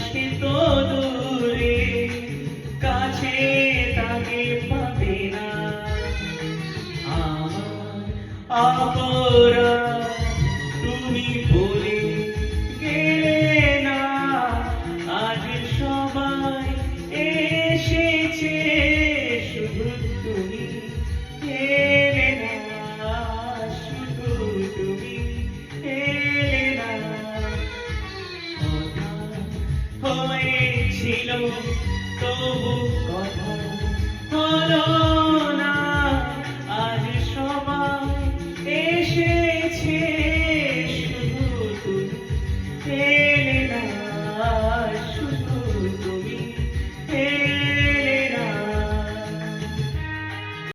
সে তো দূরে, কাছে তাকে পাবে না। আমার অপরাধ তুমি বলে গেলে না, আজ সবাই এসেছে, শুধু তুমি এলে না, শুধু তুমি এলে না। কথা হয়েছিল তবু কথা হলো